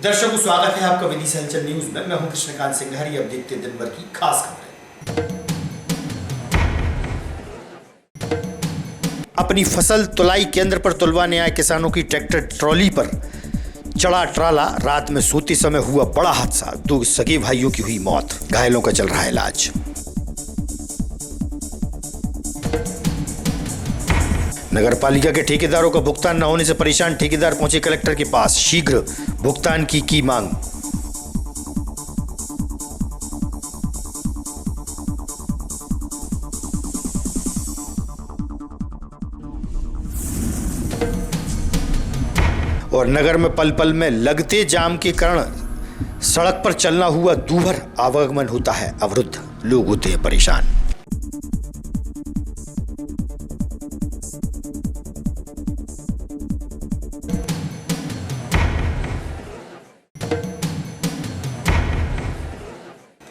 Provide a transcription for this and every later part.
दर्शकों, स्वागत है आपका विदिशा हलचल न्यूज में। मैं हूं कृष्णकांत सिंघारी। अब देखते हैं दिन भर की खास खबरें। अपनी फसल तुलाई केंद्र पर तुलवाने आए किसानों की ट्रैक्टर ट्रॉली पर चढ़ा ट्राला। रात में सोते समय हुआ बड़ा हादसा। 2 सगे भाइयों की हुई मौत, घायलों का चल रहा है इलाज। नगरपालिका के ठेकेदारों का भुगतान न होने से परेशान ठेकेदार पहुंचे कलेक्टर के पास। शीघ्र भुगतान की मांग। और नगर में पल पल में लगते जाम के कारण सड़क पर चलना हुआ दूभर। आवागमन होता है अवरुद्ध, लोग होते हैं परेशान।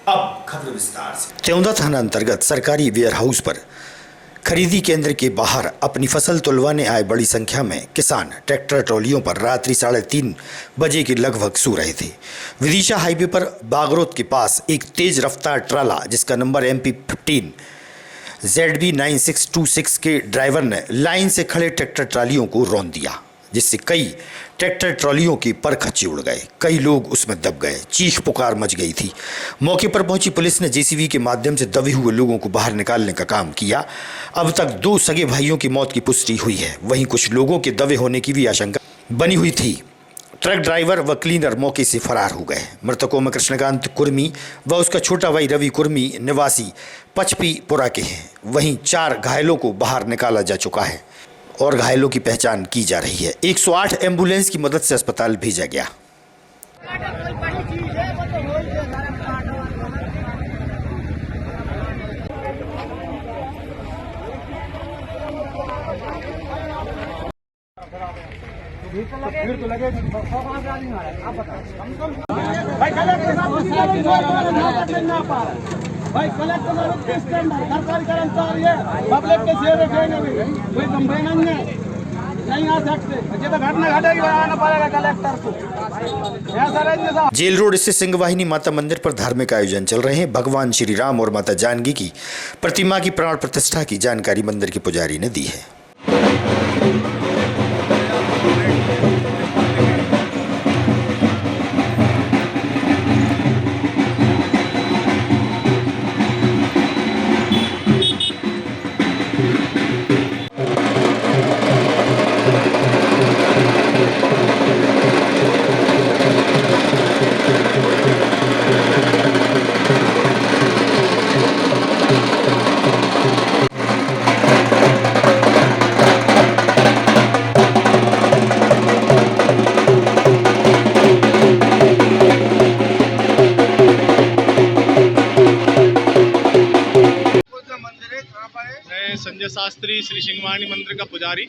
अब खबर विस्तार से। त्योंदा थाना अंतर्गत सरकारी वेयर हाउस पर खरीदी केंद्र के बाहर अपनी फसल तुलवाने आए बड़ी संख्या में किसान ट्रैक्टर ट्रॉलियों पर रात्रि 3:30 बजे के लगभग सो रहे थे। विदिशा हाईवे पर बागरोत के पास एक तेज रफ्तार ट्राला जिसका नंबर MP15 ZB9626 के ड्राइवर ने लाइन से खड़े ट्रैक्टर ट्रालियों को रौंद दिया, जिससे कई ट्रैक्टर ट्रॉलियों के पर खच्चे उड़ गए। कई लोग उसमें दब गए। चीख पुकार मच गई थी। मौके पर पहुंची पुलिस ने JCB के माध्यम से दबे हुए लोगों को बाहर निकालने का काम किया। अब तक 2 सगे भाइयों की मौत की पुष्टि हुई है। वहीं कुछ लोगों के दबे होने की भी आशंका बनी हुई थी। ट्रक ड्राइवर व क्लीनर मौके से फरार हो गए। मृतकों में कृष्णकांत कुर्मी व उसका छोटा भाई रवि कुर्मी निवासी पचपीपुरा के हैं। वहीं 4 घायलों को बाहर निकाला जा चुका है और घायलों की पहचान की जा रही है। 108 एम्बुलेंस की मदद से अस्पताल भेजा गया। फिर तो लगे आप भाई कलेक्टर सरकारी कर्मचारी है, पब्लिक के सेवे कोई कंप्लेन नहीं आ सकते। ये तो घटना घटेगी, बनाना पड़ेगा कलेक्टर को। जेल रोड स्थित सिंह वाहिनी माता मंदिर पर धार्मिक आयोजन चल रहे हैं। भगवान श्री राम और माता जानकी की प्रतिमा की प्राण प्रतिष्ठा की जानकारी मंदिर के पुजारी ने दी है। संजय शास्त्री श्री सिंहवाहिनी मंदिर का पुजारी।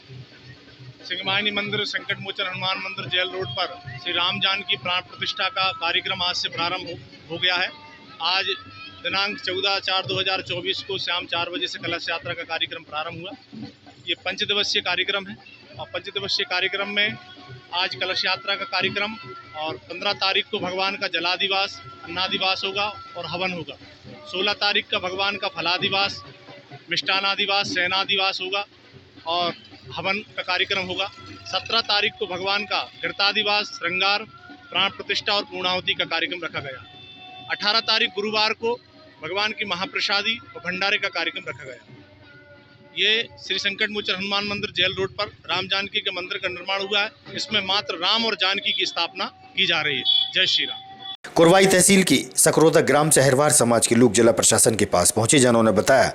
सिंहवाहिनी मंदिर संकट मोचन हनुमान मंदिर जेल रोड पर श्री राम जानकी प्राण प्रतिष्ठा का कार्यक्रम आज से प्रारंभ हो गया है। आज दिनांक 14/4/2024 को शाम 4 बजे से कलश यात्रा का कार्यक्रम प्रारंभ हुआ। ये 5 दिवसीय कार्यक्रम है और 5 दिवसीय कार्यक्रम में आज कलश यात्रा का कार्यक्रम और 15 तारीख को भगवान का जलादिवास अन्नादिवास होगा और हवन होगा। 16 तारीख का भगवान का फलादिवास मिष्टानादिवास सेनादिवास होगा और हवन का कार्यक्रम होगा। 17 तारीख को भगवान का घृतादिवास श्रृंगार प्राण प्रतिष्ठा और पूर्णाहुति का कार्यक्रम रखा गया। 18 तारीख गुरुवार को भगवान की महाप्रसादी और भंडारे का कार्यक्रम रखा गया। ये श्री संकट मोचन हनुमान मंदिर जेल रोड पर राम जानकी के मंदिर का निर्माण हुआ है। इसमें मात्र राम और जानकी की स्थापना की जा रही है। जय श्री राम। कुरवाई तहसील की सकरोदा ग्राम शहरवार समाज के लोग जिला प्रशासन के पास पहुंचे, जिन्होंने बताया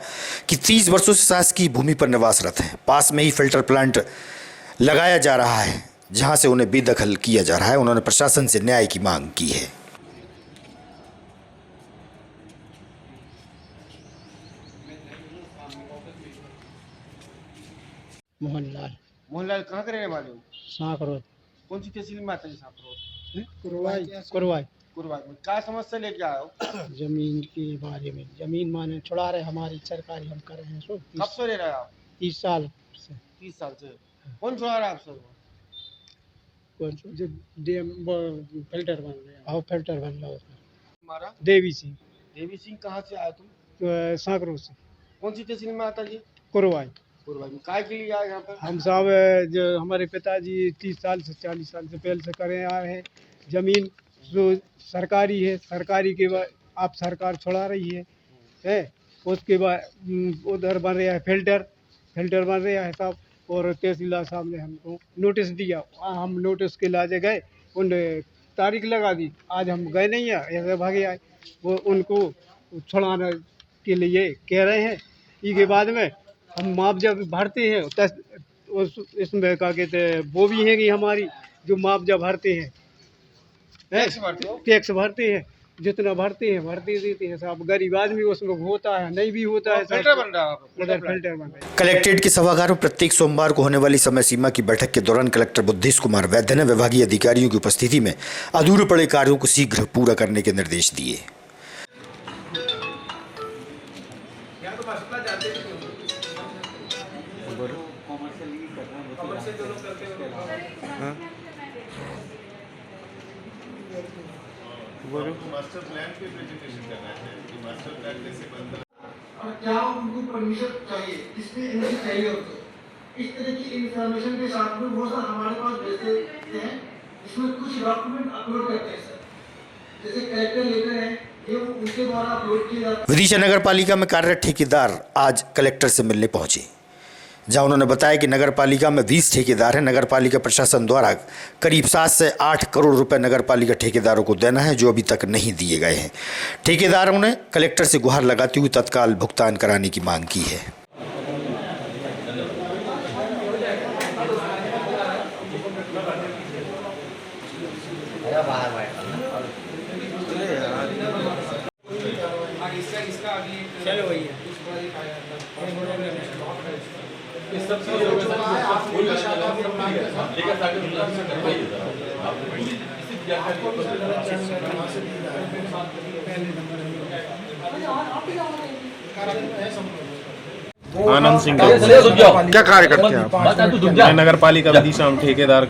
कि 30 वर्षों से शासकीय भूमि पर निवासरत हैं। पास में ही फिल्टर प्लांट लगाया जा रहा है, जहां से उन्हें बेदखल किया जा रहा है। उन्होंने प्रशासन से न्याय की मांग की है। मोहनलाल कहाँ के रहने वाले हो? सांकरोद। कौन सी तहसील में आता है सांकरोद? कुरवाई में क्या समस्या लेके आए हो? जमीन के बारे में। जमीन माने छुड़ा रहे हमारी सरकारी, हम कर रहे हैं। कब से रह रहे हैं आप? 30 साल से। 30 साल से। कौन छुड़ा रहा है आपसे? कौन सा जो डैम फिल्टर बन रहे हैं हाँ फिल्टर बन रहा है उसमें। हमारा देवी सिंह देवी सिंह कहाँ से आया तुम? सांकरों से कौन सी तहसील में आता ये? कुरवाई। पूर्वाई में काय के लिए आए यहाँ पर? हम साहब जो हमारे पिताजी 30 साल से 40 साल से पहले से करे आ रहे हैं। जमीन जो सरकारी है, सरकारी के बाद आप सरकार छुड़ा रही है उसके बाद उधर बन रहा है फिल्टर बन रहा है साहब। और तहसीलदार साहब ने हमको नोटिस दिया, हम नोटिस के लाजे गए, उन्होंने तारीख लगा दी। आज हम गए नहीं है, ऐसे भागे आए। वो उनको छुड़ाने के लिए कह रहे हैं। इसके बाद में हम मुआवजा भी भरते हैं, इसमें क्या कहते हैं वो भी है कि हमारी जो मुआवजा भरते हैं, टैक्स भरते हैं, जितना भरते हैं भरते देते हैं साहब। गरीब आदमी उसमें होता है नहीं भी होता है। फिल्टर बन रहा है, फिल्टर बन रहा है। कलेक्ट्रेट के सभागार में प्रत्येक सोमवार को होने वाली समय सीमा की बैठक के दौरान कलेक्टर बुद्धेश कुमार वैद्य ने विभागीय अधिकारियों की उपस्थिति में अधूरे पड़े कार्यों को शीघ्र पूरा करने के निर्देश दिए। और क्या उनको परमिशन चाहिए, किसने इनको चाहिए होते, इस तरह की इंफॉर्मेशन के साथ में वो सर हमारे पास भेजते हैं, इसमें कुछ डॉक्यूमेंट अपलोड करते हैं सर, जैसे कलेक्टर लेटर है ये उनके द्वारा अपलोड किए जाते हैं। विदिशा नगर पालिका में कार्यरत ठेकेदार आज कलेक्टर से मिलने पहुंचे, जहां उन्होंने बताया कि नगर पालिका में 20 ठेकेदार हैं। नगर पालिका प्रशासन द्वारा करीब 7 से 8 करोड़ रुपए नगर पालिका ठेकेदारों को देना है, जो अभी तक नहीं दिए गए हैं। ठेकेदारों ने कलेक्टर से गुहार लगाते हुए तत्काल भुगतान कराने की मांग की है। चलो भैया आनंद सिंह क्या कार्य करते हैं आप? मैं नगर पालिका विदिशा में ठेकेदार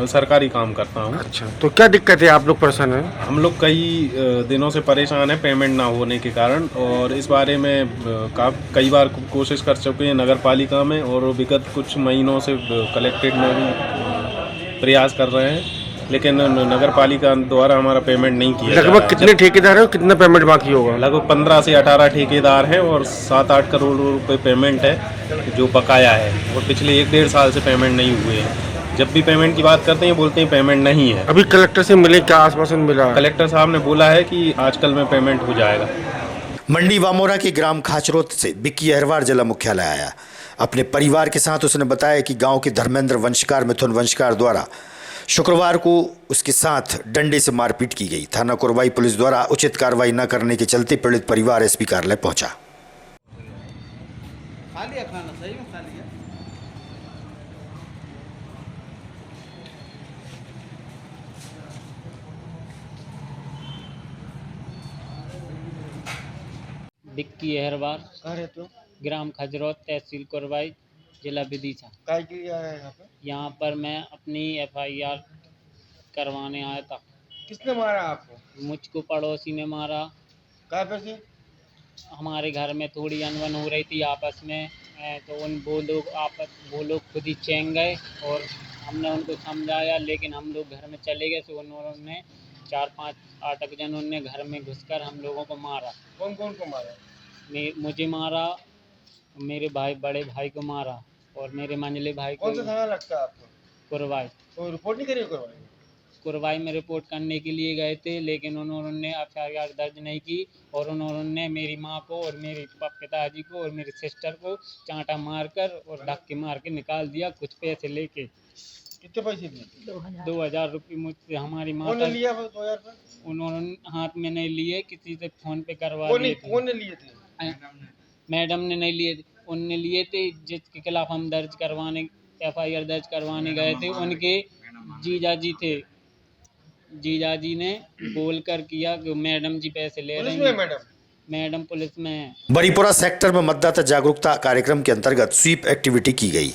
सरकारी काम करता हूँ। अच्छा, तो क्या दिक्कत है, आप लोग परेशान हैं? हम लोग कई दिनों से परेशान हैं पेमेंट ना होने के कारण, और इस बारे में कई बार कोशिश कर चुके हैं नगर पालिका में, और विगत कुछ महीनों से कलेक्ट्रेट में भी प्रयास कर रहे हैं, लेकिन नगर पालिका द्वारा हमारा पेमेंट नहीं किया जा रहा है। लगभग कितने ठेकेदार हैं और कितना पेमेंट बाकी होगा? लगभग 15 से 18 ठेकेदार हैं और 7-8 करोड़ रुपए पेमेंट है जो बकाया है, और पिछले 1-1.5 साल से पेमेंट नहीं हुए हैं। जब भी पेमेंट की बात करते हैं बोलते हैं पेमेंट नहीं है। अभी कलेक्टर से मिले, क्या आश्वासन मिला? कलेक्टर साहब ने बोला है कि आजकल में पेमेंट हो जाएगा। मंडी वामोरा के ग्राम खाचरोत से बिक्की अहरवार जिला मुख्यालय आया। अपने परिवार के साथ उसने बताया कि गांव के धर्मेंद्र वंशकार मिथुन वंशकार द्वारा शुक्रवार को उसके साथ डंडे से मारपीट की गई। थाना कुरवाई पुलिस द्वारा उचित कार्रवाई न करने के चलते पीड़ित परिवार एसपी कार्यालय पहुंचा। खा लिया खाना, सही में खा लिया। बिक्की अहरवार, कहाँ रहते हो? ग्राम खजरौत, तहसील कुरवाई, जिला विदिशा। काय के लिए आया है यहाँ पे? यहाँ पर मैं अपनी FIR करवाने आया था। किसने मारा आपको? मुझको पड़ोसी ने मारा। काय पे से? हमारे घर में थोड़ी अनबन हो रही थी आपस में, तो वो लोग खुद ही चैन गए, और हमने उनको समझाया, लेकिन हम लोग घर में चले गए, तो उन्होंने 4-5-8 जनों ने घर में घुसकर हम लोगों को मारा। कौन कौन को मारा? मुझे मारा, मेरे बड़े भाई को मारा, और मेरे मंझले भाई को। कौन सा थाना लगता है आपको? कुरवाई। तो रिपोर्ट नहीं करी कुरवाई? कुरवाई में रिपोर्ट करने के लिए गए थे, लेकिन उन्होंने FIR दर्ज नहीं की, और उन्होंने मेरी माँ को और मेरे पिताजी को और मेरी सिस्टर को चांटा मारकर और धक्के मार के निकाल दिया, कुछ पैसे लेके। कितने पैसे दिए? 2000 रुपये मुझसे हमारी माँ। कौन ने लिया 2000 रुपये? उन्होंने हाथ में नहीं लिए, किसी से फोन पे करवा दिए थे। कौन ने लिए थे? मैडम ने नहीं लिए थे, उनने लिए थे, जिसके खिलाफ हम FIR दर्ज करवाने गए थे। उनके जीजाजी थे, जीजाजी ने बोलकर किया कि मैडम जी पैसे ले रहे हैं। मैडम पुलिस में है। बरीपुरा सेक्टर में मतदाता जागरूकता कार्यक्रम के अंतर्गत स्वीप एक्टिविटी की गई,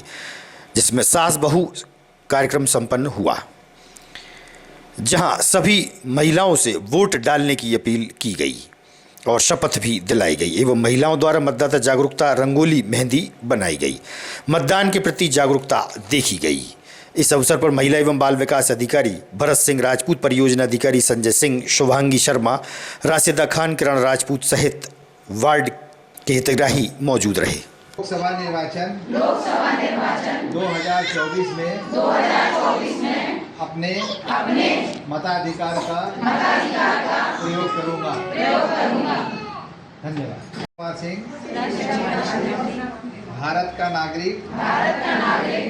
जिसमें सास बहू कार्यक्रम संपन्न हुआ। जहां सभी महिलाओं से वोट डालने की अपील की गई और शपथ भी दिलाई गई एवं महिलाओं द्वारा मतदाता जागरूकता रंगोली मेहंदी बनाई गई। मतदान के प्रति जागरूकता देखी गई। इस अवसर पर महिला एवं बाल विकास अधिकारी भरत सिंह राजपूत, परियोजना अधिकारी संजय सिंह, शुभांगी शर्मा, राशिदा खान, किरण राजपूत सहित वार्ड के हितग्राही मौजूद रहे। लोकसभा निर्वाचन 2024 में अपने मताधिकार का प्रयोग करूंगा। धन्यवाद। कुमार सिंह, भारत का नागरिक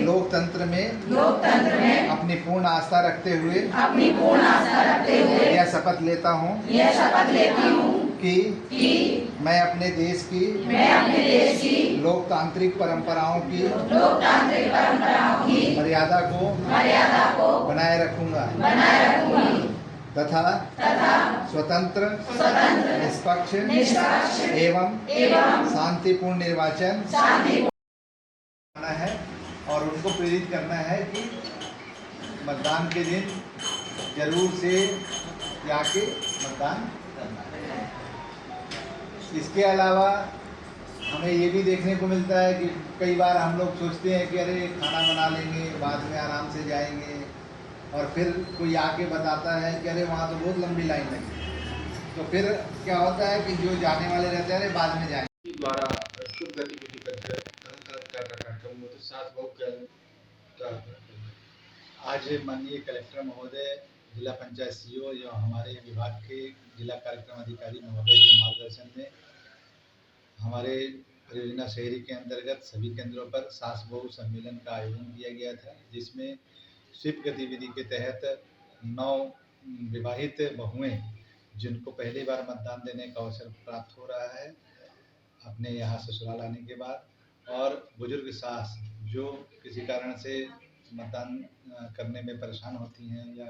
लोकतंत्र में अपनी पूर्ण आस्था रखते हुए यह शपथ लेता हूँ कि मैं अपने देश की लोकतांत्रिक परंपराओं की मर्यादा को बनाए रखूंगा तथा स्वतंत्र निष्पक्ष एवं शांतिपूर्ण निर्वाचन करना है और उनको प्रेरित करना है कि मतदान के दिन जरूर से जाके मतदान करना है। इसके अलावा हमें ये भी देखने को मिलता है कि कई बार हम लोग सोचते हैं कि अरे खाना बना लेंगे, बाद में आराम से जाएंगे, और फिर कोई आके बताता है कि अरे वहाँ तो बहुत लंबी लाइन लगी, तो फिर क्या होता है कि जो जाने वाले रहते हैं अरे बाद में जाएंगे। द्वारा शुभ गतिविधि कार्यक्रम आज माननीय कलेक्टर महोदय, जिला पंचायत सीईओ एवं हमारे विभाग के जिला कार्यक्रम अधिकारी महोदय के मार्गदर्शन में हमारे परियोजना शहरी के अंतर्गत सभी केंद्रों पर सास बहू सम्मेलन का आयोजन किया गया था, जिसमें स्वीप गतिविधि के तहत 9 विवाहित बहुएं जिनको पहली बार मतदान देने का अवसर प्राप्त हो रहा है अपने यहाँ ससुराल आने के बाद, और बुजुर्ग सास जो किसी कारण से मतदान करने में परेशान होती हैं या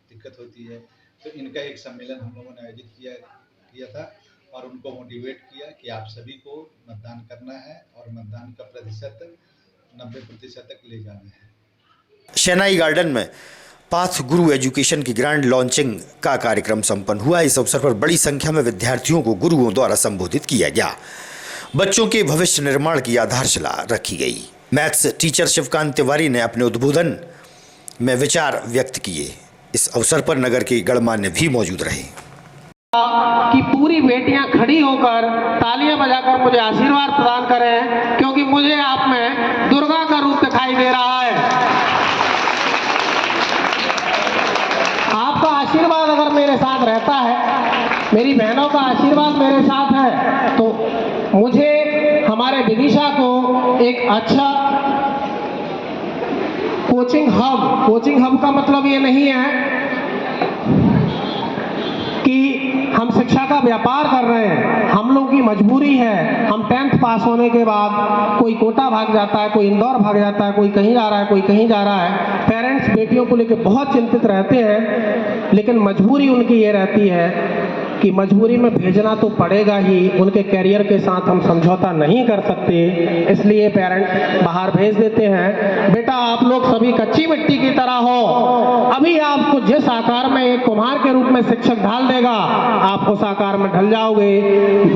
दिक्कत होती है, तो इनका एक सम्मेलन हम लोगों ने आयोजित किया था और उनको मोटिवेट किया कि आप सभी को मतदान करना है और मतदान का प्रतिशत 90% तक ले जाना है। शहनाई गार्डन में पाथ गुरु एजुकेशन की ग्रैंड लॉन्चिंग का कार्यक्रम संपन्न हुआ। इस अवसर पर बड़ी संख्या में विद्यार्थियों को गुरुओं द्वारा संबोधित किया गया। बच्चों के भविष्य निर्माण की आधारशिला रखी गई। मैथ्स टीचर शिवकांत तिवारी ने अपने उद्बोधन में विचार व्यक्त किए। इस अवसर पर नगर के गणमान्य भी मौजूद रहे। कि पूरी बेटियां खड़ी होकर तालियां बजाकर मुझे आशीर्वाद प्रदान करें, क्योंकि मुझे आप में दुर्गा का रूप दिखाई दे रहा है। आपका आशीर्वाद अगर मेरे साथ रहता है, मेरी बहनों का आशीर्वाद मेरे साथ है, तो मुझे हमारे विदिशा को एक अच्छा कोचिंग हब का मतलब ये नहीं है कि हम शिक्षा का व्यापार कर रहे हैं। हम लोगों की मजबूरी है, हम 10th पास होने के बाद कोई कोटा भाग जाता है, कोई इंदौर भाग जाता है, कोई कहीं जा रहा है, कोई कहीं जा रहा है। पेरेंट्स बेटियों को लेकर बहुत चिंतित रहते हैं, लेकिन मजबूरी उनकी ये रहती है कि मजबूरी में भेजना तो पड़ेगा ही, उनके कैरियर के साथ हम समझौता नहीं कर सकते, इसलिए पेरेंट्स बाहर भेज देते हैं। बेटा आप लोग सभी कच्ची मिट्टी की तरह हो, अभी आपको जिस आकार में एक कुम्हार के रूप में शिक्षक ढाल देगा, आप उस आकार में ढल जाओगे।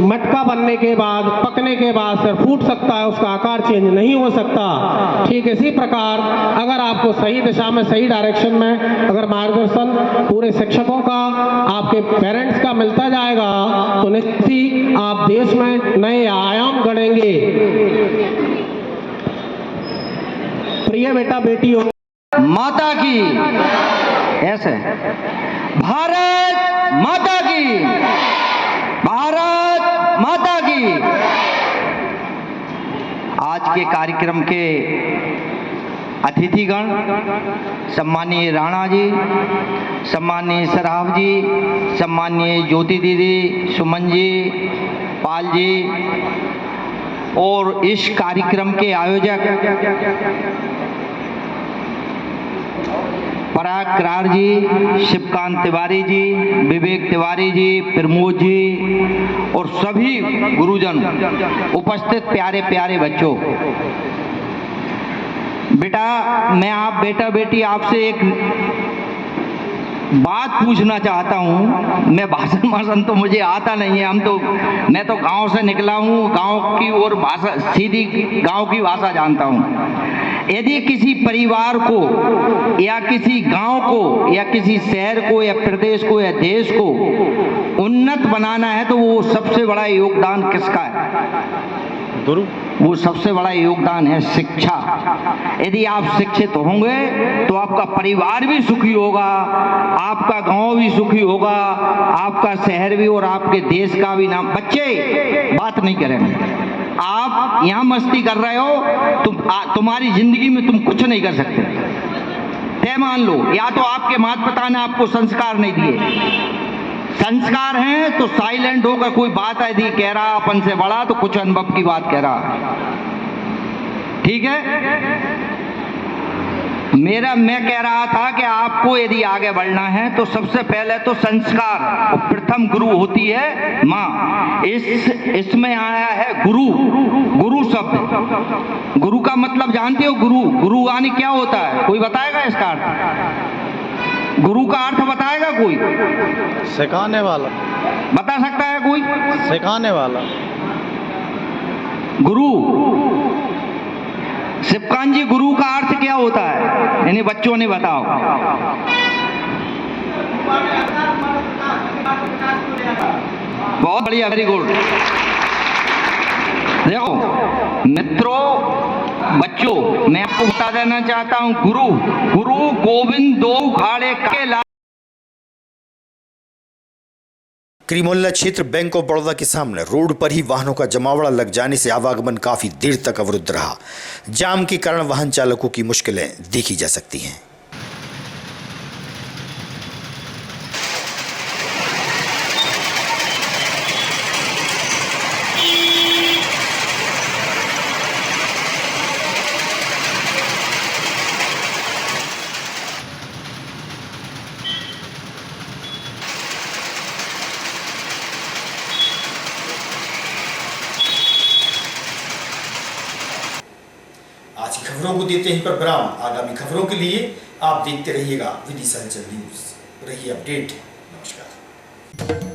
मटका बनने के बाद, पकने के बाद सिर्फ फूट सकता है, उसका आकार चेंज नहीं हो सकता। ठीक इसी प्रकार अगर आपको सही दिशा में, सही डायरेक्शन में अगर मार्गदर्शन पूरे शिक्षकों का, आपके पेरेंट्स का मिलता जाएगा, तो निश्चित ही आप देश में नए आयाम गढ़ेंगे। प्रिय बेटा बेटियों, माता की ऐसे भारत माता की, भारत माता की। आज के कार्यक्रम के अतिथिगण सम्मानीय राणा जी, सम्मानीय सराफ जी, सम्मानीय ज्योति दीदी, सुमन जी, पाल जी, और इस कार्यक्रम के आयोजक पराग करार जी, शिवकांत तिवारी जी, विवेक तिवारी जी, प्रमोद जी और सभी गुरुजन, उपस्थित प्यारे प्यारे बच्चों। बेटा मैं आप बेटा बेटी आपसे एक बात पूछना चाहता हूँ। मैं भाषण तो मुझे आता नहीं है, मैं तो गांव से निकला हूँ, गांव की और भाषा, सीधी गांव की भाषा जानता हूँ। यदि किसी परिवार को या किसी गांव को या किसी शहर को या प्रदेश को या देश को उन्नत बनाना है तो वो सबसे बड़ा योगदान किसका है? वो सबसे बड़ा योगदान है शिक्षा। यदि आप शिक्षित होंगे तो आपका परिवार भी सुखी होगा, आपका गांव भी सुखी होगा, आपका शहर भी और आपके देश का भी नाम। बच्चे बात नहीं करेंगे, आप यहाँ मस्ती कर रहे हो, तुम्हारी जिंदगी में तुम कुछ नहीं कर सकते, तय मान लो। या तो आपके माता पिता ने आपको संस्कार नहीं दिए। संस्कार हैं तो साइलेंट होकर कोई बात यदि कह रहा अपन से बड़ा तो कुछ अनुभव की बात कह रहा, ठीक है। मैं कह रहा था कि आपको यदि आगे बढ़ना है तो सबसे पहले तो संस्कार, और प्रथम गुरु होती है माँ। इसमें आया है गुरु, गुरु शब्द। गुरु का मतलब जानते हो? गुरु यानी क्या होता है? कोई बताएगा इसका अर्थ? गुरु का अर्थ बताएगा कोई? सिखाने वाला। बता सकता है कोई? सिखाने वाला। गुरु। शिवकांत जी, गुरु का अर्थ क्या होता है? यानी बच्चों ने बताओ। बहुत बढ़िया, वेरी गुड। देखो मित्रों, बच्चों, मैं आपको बता देना चाहता हूं, गुरु गोविंद दो उखाड़े के ला। क्रीमोल्ला क्षेत्र बैंक ऑफ बड़ौदा के सामने रोड पर ही वाहनों का जमावड़ा लग जाने से आवागमन काफी देर तक अवरुद्ध रहा। जाम के कारण वाहन चालकों की मुश्किलें देखी जा सकती हैं। आज की खबरों को देते हैं पर विराम। आगामी खबरों के लिए आप देखते रहिएगा विदिशा हलचल न्यूज। रहिए अपडेट। नमस्कार।